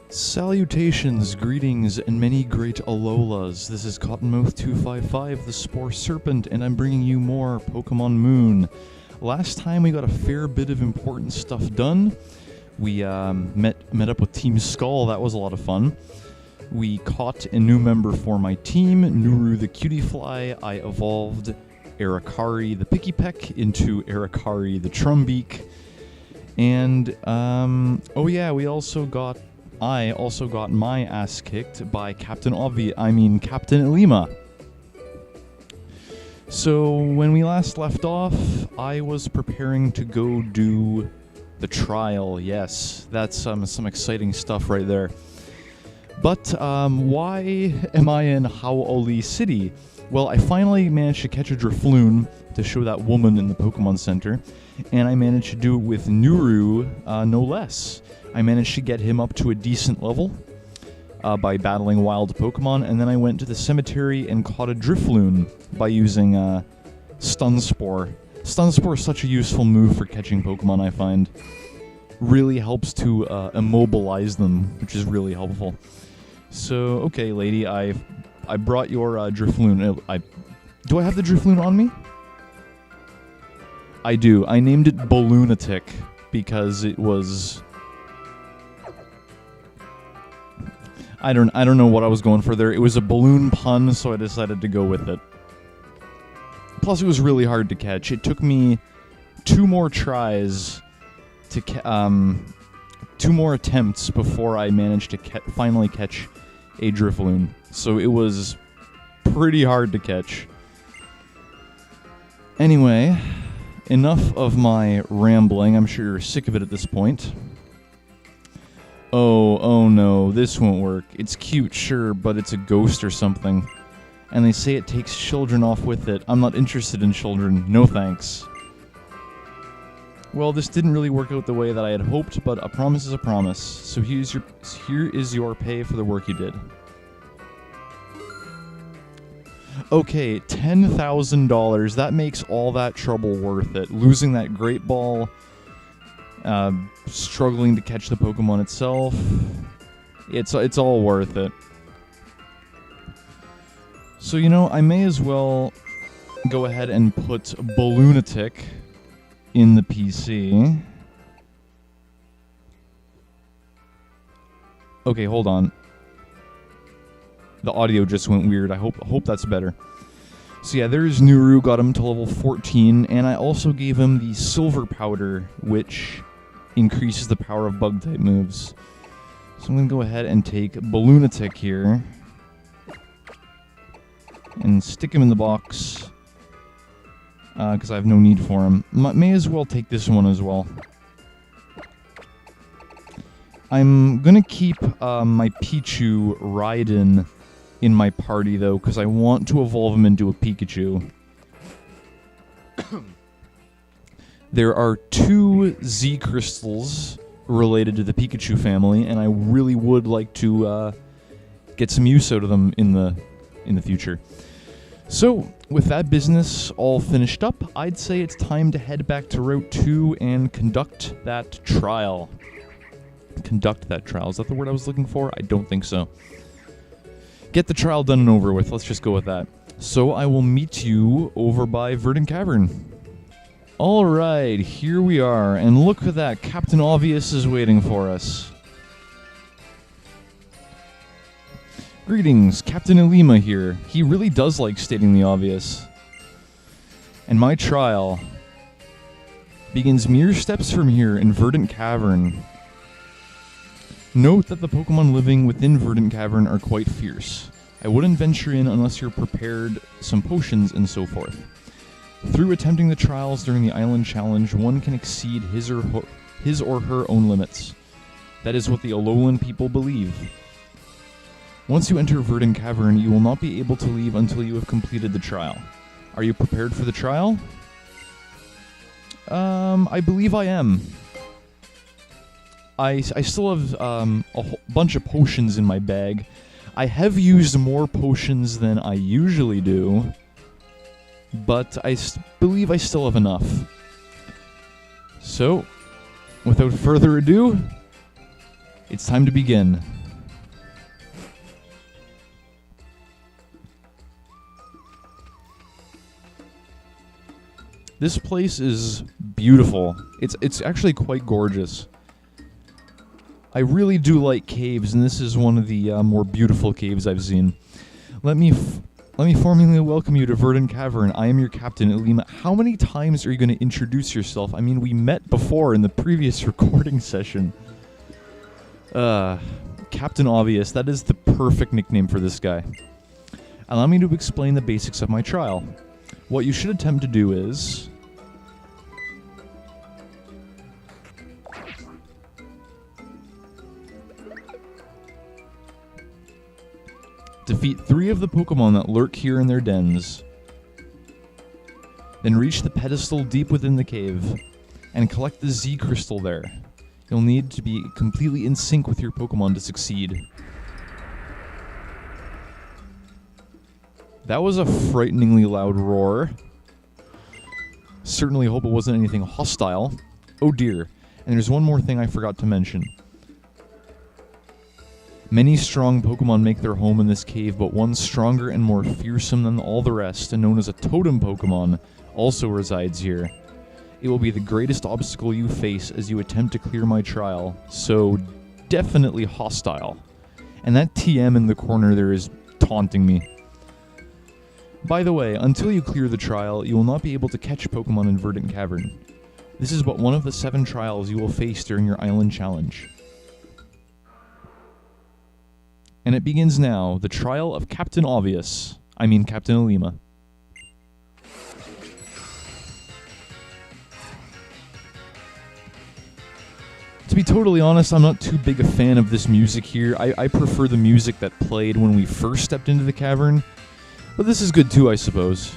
Salutations, greetings, and many great alolas. This is Cottonmouth255, the Spore Serpent, and I'm bringing you more Pokémon Moon. Last time we got a fair bit of important stuff done. We met up with Team Skull. That was a lot of fun. We caught a new member for my team, Nooroo the Cutie Fly. I evolved Arikari the Picky Peck into Arikari the Trumbeak. And, oh yeah, I also got my ass kicked by Captain Elima. So, when we last left off, I was preparing to go do the trial. Yes, that's some exciting stuff right there. But, why am I in Hau'oli City? Well, I finally managed to catch a Drifloon to show that woman in the Pokemon Center, and I managed to do it with Nooroo, no less. I managed to get him up to a decent level by battling wild Pokemon, and then I went to the cemetery and caught a Drifloon by using Stun Spore. Stun Spore is such a useful move for catching Pokemon, I find. Really helps to immobilize them, which is really helpful. So, okay, lady, I brought your Drifloon. Do I have the Drifloon on me? I do. I named it Balloonatic because it was... I don't know what I was going for there. It was a balloon pun, so I decided to go with it. Plus, it was really hard to catch. It took me 2 more tries to 2 more attempts before I managed to finally catch a Drifloon. So it was pretty hard to catch. Anyway, enough of my rambling. I'm sure you're sick of it at this point. Oh no, this won't work. It's cute, sure, but it's a ghost or something. And they say it takes children off with it. I'm not interested in children. No thanks. Well, this didn't really work out the way that I had hoped, but a promise is a promise. So here is your pay for the work you did. Okay, $10,000. That makes all that trouble worth it. Losing that Great Ball... struggling to catch the Pokemon itself. It's all worth it. So, you know, I may as well go ahead and put Balloonatic in the PC. Okay, hold on. The audio just went weird. I hope that's better. So yeah, there's Nooroo, got him to level 14, and I also gave him the Silver Powder, which increases the power of Bug-type moves. So I'm going to go ahead and take Balloonatic here, and stick him in the box, because I have no need for him. May as well take this one as well. I'm going to keep my Pichu Raiden in my party, though, because I want to evolve him into a Pikachu. There are 2 Z crystals related to the Pikachu family, and I really would like to get some use out of them in the future. So, with that business all finished up, I'd say it's time to head back to Route 2 and conduct that trial. Conduct that trial. Is that the word I was looking for? I don't think so. Get the trial done and over with. Let's just go with that. So I will meet you over by Verdant Cavern. Alright, here we are. And look at that. Captain Obvious is waiting for us. Greetings, Captain Elima here. He really does like stating the obvious. And my trial begins mere steps from here in Verdant Cavern. Note that the Pokemon living within Verdant Cavern are quite fierce. I wouldn't venture in unless you're prepared some potions and so forth. Through attempting the trials during the Island Challenge, one can exceed his or her own limits. That is what the Alolan people believe. Once you enter Verdant Cavern, you will not be able to leave until you have completed the trial. Are you prepared for the trial? I believe I am. I still have a whole bunch of potions in my bag. I have used more potions than I usually do, but I believe I still have enough. So, without further ado, it's time to begin. This place is beautiful. It's actually quite gorgeous. I really do like caves, and this is one of the more beautiful caves I've seen. Let me formally welcome you to Verdant Cavern. I am your captain, Elima. How many times are you going to introduce yourself? I mean, we met before in the previous recording session. Captain Obvious. That is the perfect nickname for this guy. Allow me to explain the basics of my trial. What you should attempt to do is... defeat 3 of the Pokémon that lurk here in their dens. Then reach the pedestal deep within the cave, and collect the Z crystal there. You'll need to be completely in sync with your Pokémon to succeed. That was a frighteningly loud roar. Certainly hope it wasn't anything hostile. Oh dear, and there's one more thing I forgot to mention. Many strong Pokémon make their home in this cave, but one stronger and more fearsome than all the rest, and known as a Totem Pokémon, also resides here. It will be the greatest obstacle you face as you attempt to clear my trial, so definitely hostile. And that TM in the corner there is taunting me. By the way, until you clear the trial, you will not be able to catch Pokémon in Verdant Cavern. This is but one of the 7 trials you will face during your island challenge. And it begins now, the trial of Captain Obvious. I mean Captain Elima. To be totally honest, I'm not too big a fan of this music here. I prefer the music that played when we first stepped into the cavern. But this is good too, I suppose.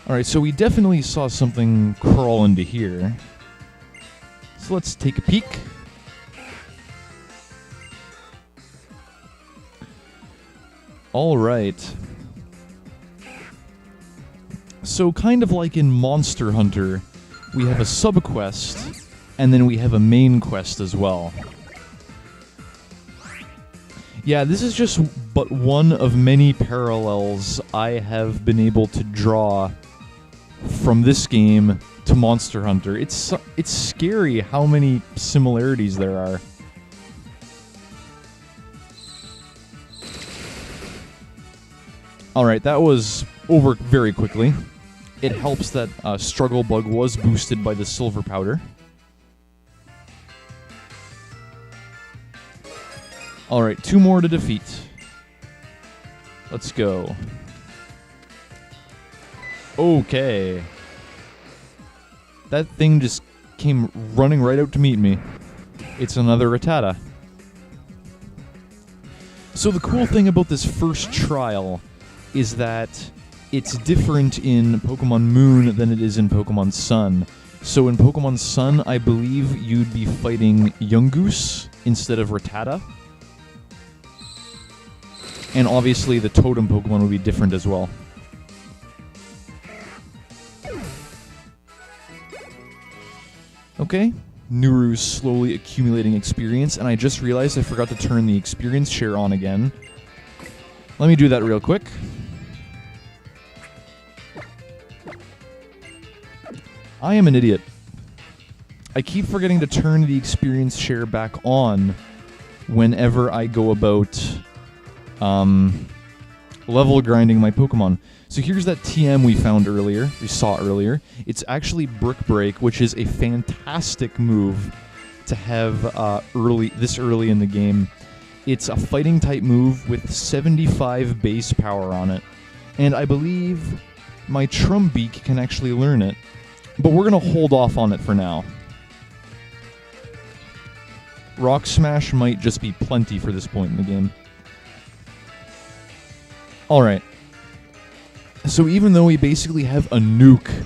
Alright, so we definitely saw something crawl into here. So let's take a peek. Alright. So kind of like in Monster Hunter, we have a sub-quest, and then we have a main quest as well. Yeah, this is just but one of many parallels I have been able to draw from this game to Monster Hunter. It's scary how many similarities there are. Alright, that was over very quickly. It helps that Struggle Bug was boosted by the Silver Powder. Alright, 2 more to defeat. Let's go. Okay. That thing just came running right out to meet me. It's another Rattata. So the cool thing about this first trial is that it's different in Pokemon Moon than it is in Pokemon Sun. So in Pokemon Sun, I believe you'd be fighting Yungoos instead of Rattata. And obviously the Totem Pokemon would be different as well. Okay, Nooroo's slowly accumulating experience, and I just realized I forgot to turn the experience share on again. Let me do that real quick. I am an idiot. I keep forgetting to turn the experience share back on whenever I go about level grinding my Pokemon. So here's that TM we saw earlier. It's actually Brick Break, which is a fantastic move to have this early in the game. It's a fighting type move with 75 base power on it. And I believe my Trumbeak can actually learn it. But we're going to hold off on it for now. Rock Smash might just be plenty for this point in the game. Alright. So even though we basically have a nuke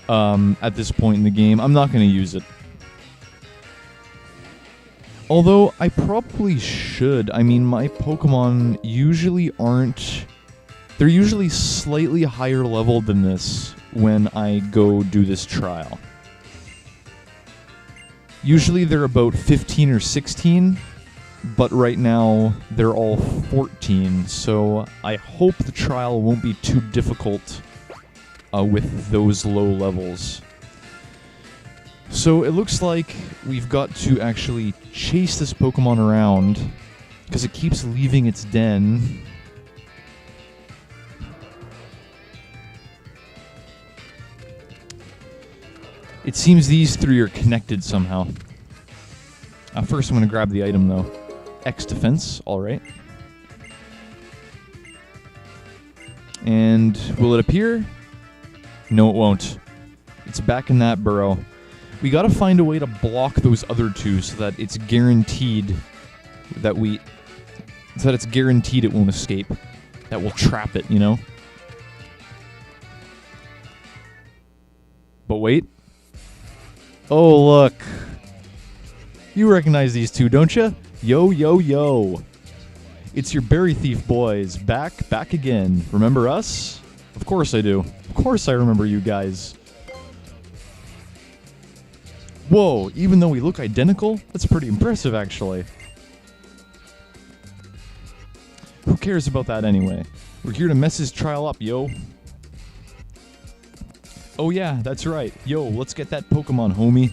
at this point in the game, I'm not going to use it. Although, I probably should. I mean, my Pokemon usually aren't... They're usually slightly higher level than this when I go do this trial. Usually they're about 15 or 16, but right now they're all 14, so I hope the trial won't be too difficult with those low levels. So it looks like we've got to actually chase this Pokemon around, because it keeps leaving its den. It seems these three are connected somehow. First I'm going to grab the item though. X defense, alright. And will it appear? No, it won't. It's back in that burrow. We gotta find a way to block those other two so that it's guaranteed that it's guaranteed it won't escape. That will trap it, you know? But wait. Oh, look. You recognize these two, don't you? Yo, yo, yo. It's your berry thief boys. Back again. Remember us? Of course I do. Of course I remember you guys. Whoa, even though we look identical? That's pretty impressive, actually. Who cares about that anyway? We're here to mess his trial up, yo. Oh yeah, that's right. Yo, let's get that Pokemon, homie.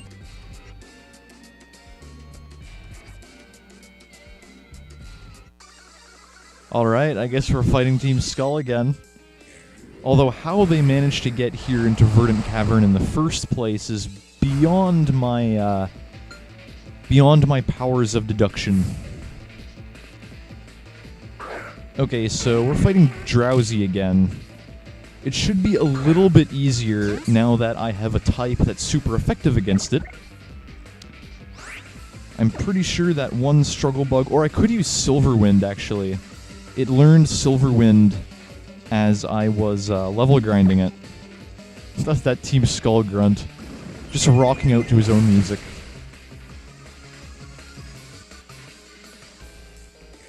Alright, I guess we're fighting Team Skull again. Although how they managed to get here into Verdant Cavern in the first place is beyond my powers of deduction. Okay, so we're fighting Drowsy again. It should be a little bit easier now that I have a type that's super effective against it. I'm pretty sure that one Struggle Bug, or I could use Silver Wind actually. It learned Silver Wind as I was level grinding it. That's that Team Skull grunt. Just rocking out to his own music.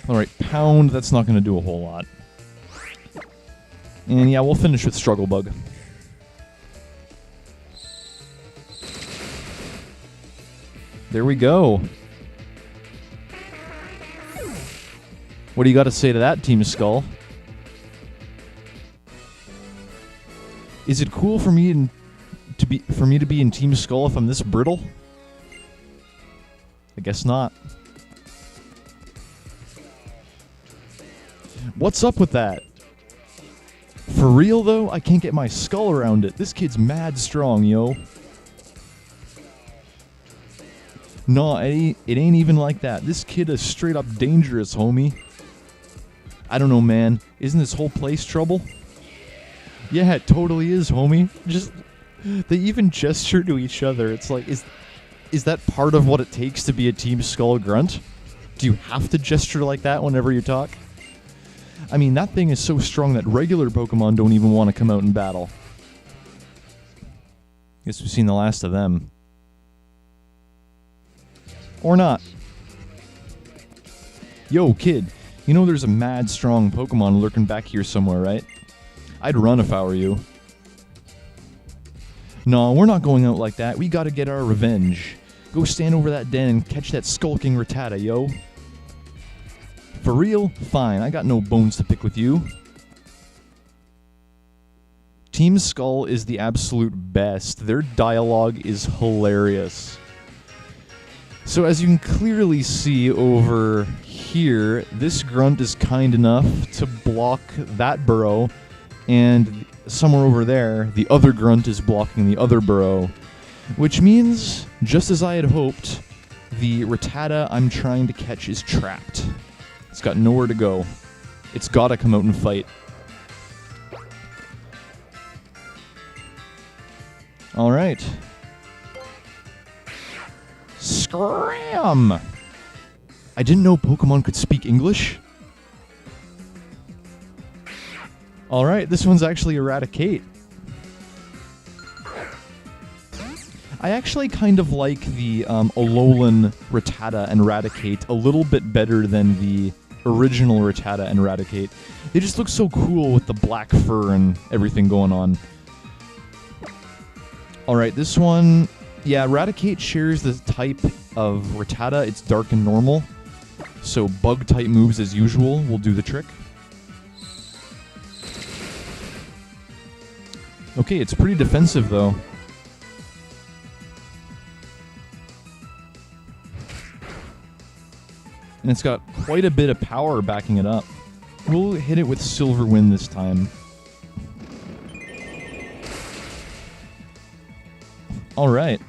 Alright, Pound, that's not going to do a whole lot. And yeah, we'll finish with Struggle Bug. There we go. What do you got to say to that, Team Skull? Is it cool for me to be in Team Skull if I'm this brittle? I guess not. What's up with that? For real though, I can't get my skull around it. This kid's mad strong, yo. No, it ain't even like that. This kid is straight up dangerous, homie. I don't know, man. Isn't this whole place trouble? Yeah, it totally is, homie. Just, they even gesture to each other. It's like, is that part of what it takes to be a Team Skull grunt? Do you have to gesture like that whenever you talk? I mean, that thing is so strong that regular Pokemon don't even want to come out in battle. Guess we've seen the last of them. Or not. Yo, kid. You know there's a mad strong Pokemon lurking back here somewhere, right? I'd run if I were you. No, we're not going out like that. We gotta get our revenge. Go stand over that den and catch that skulking Rattata, yo. For real? Fine, I got no bones to pick with you. Team Skull is the absolute best. Their dialogue is hilarious. So as you can clearly see over here, this grunt is kind enough to block that burrow, and somewhere over there, the other grunt is blocking the other burrow. Which means, just as I had hoped, the Rattata I'm trying to catch is trapped. It's got nowhere to go. It's gotta come out and fight. Alright. Scram! I didn't know Pokemon could speak English. Alright, this one's actually a Raticate. I actually kind of like the Alolan Rattata and Raticate a little bit better than the original Rattata and Raticate. They just look so cool with the black fur and everything going on. Alright, this one... Yeah, Raticate shares the type of Rattata. It's dark and normal. So bug-type moves as usual will do the trick. Okay, it's pretty defensive though. And it's got quite a bit of power backing it up. We'll hit it with Silver Wind this time. Alright.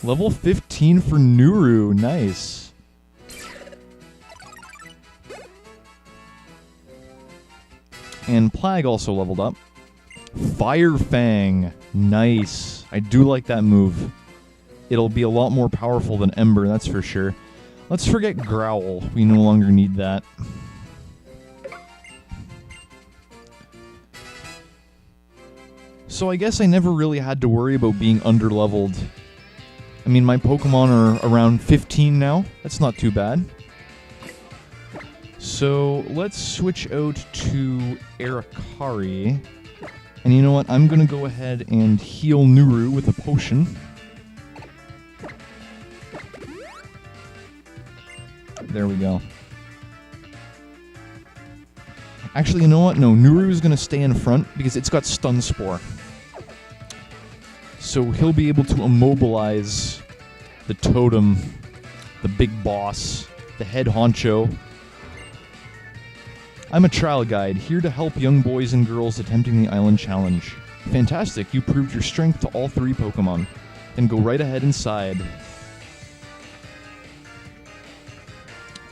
Level 15 for Nooroo. Nice. And Plague also leveled up. Fire Fang. Nice. I do like that move. It'll be a lot more powerful than Ember, that's for sure. Let's forget Growl. We no longer need that. So I guess I never really had to worry about being underleveled. I mean, my Pokemon are around 15 now. That's not too bad. So let's switch out to Arikari. And you know what? I'm going to go ahead and heal Nooroo with a potion. There we go. Actually, you know what? No, Nooroo is going to stay in front because it's got Stun Spore. So he'll be able to immobilize the totem, the big boss, the head honcho. I'm a trial guide, here to help young boys and girls attempting the island challenge. Fantastic, you proved your strength to all 3 Pokemon. Then go right ahead inside.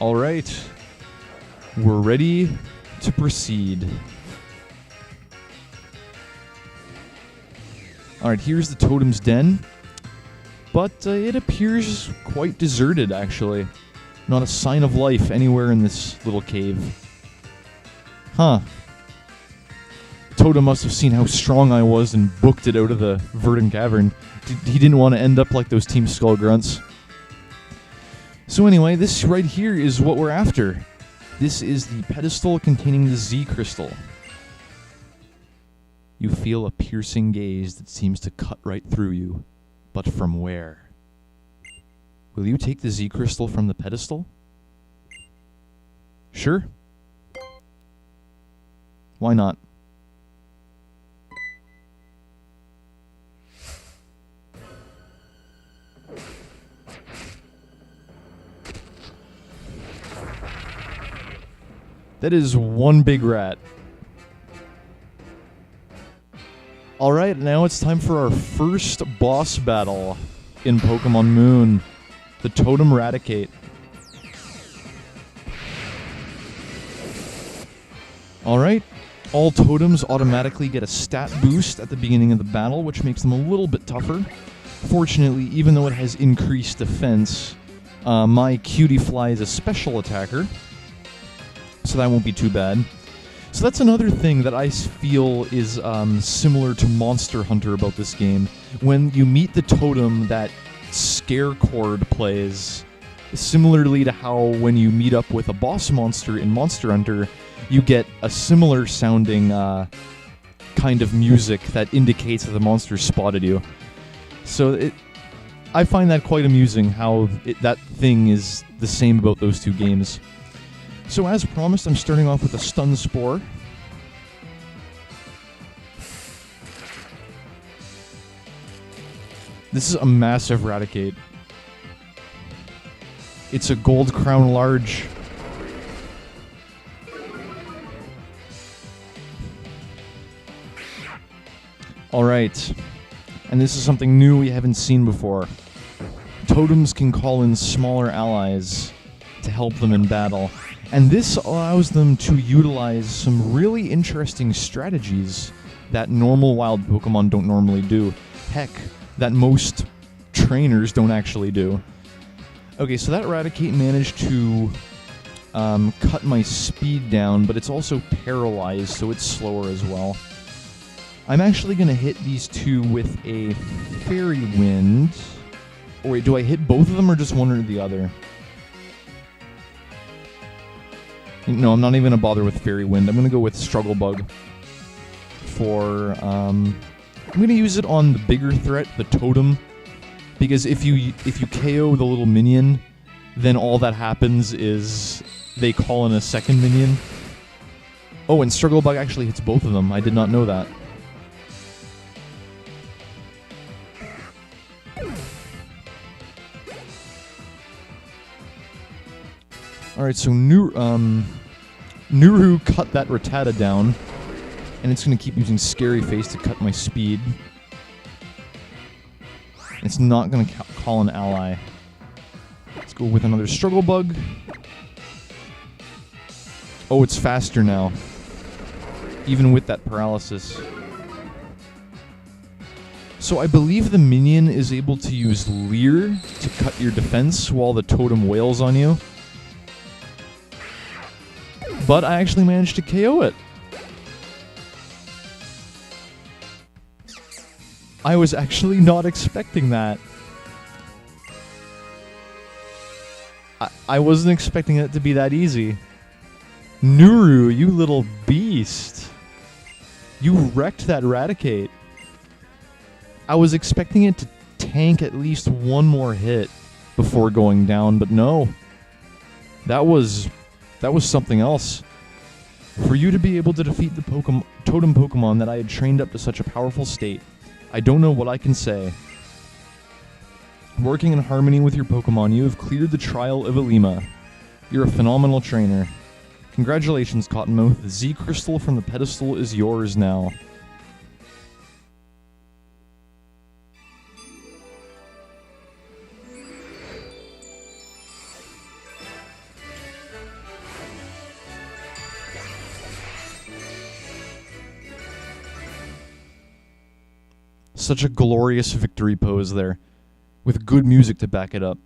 Alright, we're ready to proceed. Alright, here's the totem's den. But it appears quite deserted, actually. Not a sign of life anywhere in this little cave. Huh. Totem must have seen how strong I was and booked it out of the Verdant Cavern. He didn't want to end up like those Team Skull grunts. So anyway, this right here is what we're after. This is the pedestal containing the Z crystal. You feel a piercing gaze that seems to cut right through you. But from where? Will you take the Z crystal from the pedestal? Sure. Why not? That is one big rat. Alright, now it's time for our first boss battle in Pokemon Moon. The Totem Raticate. Alright, all totems automatically get a stat boost at the beginning of the battle, which makes them a little bit tougher. Fortunately, even though it has increased defense, my Cutie Fly is a special attacker, so that won't be too bad. So that's another thing that I feel is similar to Monster Hunter about this game. When you meet the totem that Scarecord plays, similarly to how when you meet up with a boss monster in Monster Hunter, you get a similar sounding kind of music that indicates that the monster spotted you. So I find that quite amusing how that thing is the same about those two games. So as promised, I'm starting off with a Stun Spore. This is a massive Raticate. It's a Gold Crown Large. Alright, and this is something new we haven't seen before. Totems can call in smaller allies to help them in battle. And this allows them to utilize some really interesting strategies that normal wild Pokemon don't normally do. Heck, that most trainers don't actually do. Okay, so that Raticate managed to cut my speed down, but it's also paralyzed, so it's slower as well. I'm actually going to hit these two with a Fairy Wind. Oh, wait, do I hit both of them or just one or the other? No, I'm not even going to bother with Fairy Wind. I'm going to go with Struggle Bug for... I'm going to use it on the bigger threat, the Totem, because if you KO the little minion, then all that happens is they call in a second minion. Oh, and Struggle Bug actually hits both of them. I did not know that. Alright, so Nooroo cut that Rattata down, and it's going to keep using Scary Face to cut my speed. It's not going to call an ally. Let's go with another Struggle Bug. Oh, it's faster now, even with that paralysis. So I believe the minion is able to use Leer to cut your defense while the Totem wails on you. But I actually managed to KO it. I was actually not expecting that. I wasn't expecting it to be that easy. Nooroo, you little beast. You wrecked that Raticate. I was expecting it to tank at least one more hit before going down, but no. That was something else. For you to be able to defeat the Totem Pokemon that I had trained up to such a powerful state, I don't know what I can say. Working in harmony with your Pokemon, you have cleared the trial of Elima. You're a phenomenal trainer. Congratulations, Cottonmouth. The Z Crystal from the pedestal is yours now. Such a glorious victory pose there, with good music to back it up.